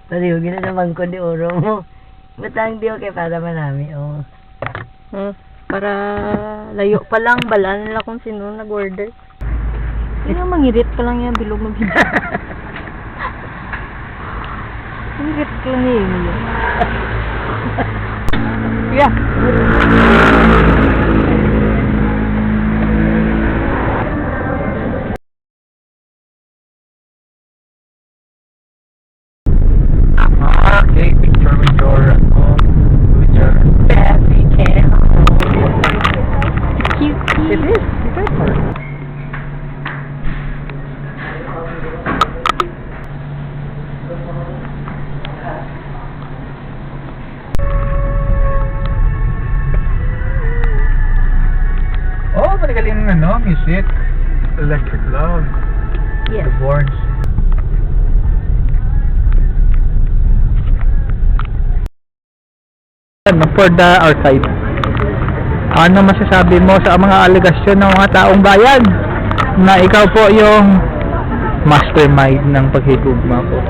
Pariugin na naman ko di oro mo. Batang di okay para manami, oh. Para layo pa lang, bala nila kung sino nag-order. Kaya mangirit pa lang yan, bilog mag-video. Mangirit ka lang niya yun. Yeah. Okay, picture with your baby cam. Cute. It is. It's effort. Oh, manigaling ng music. Electric Love. Yes. The Bournes. For the archive, ano masasabi mo sa mga alegasyon ng mga taong bayan na ikaw po yung mastermind ng paghihugma po?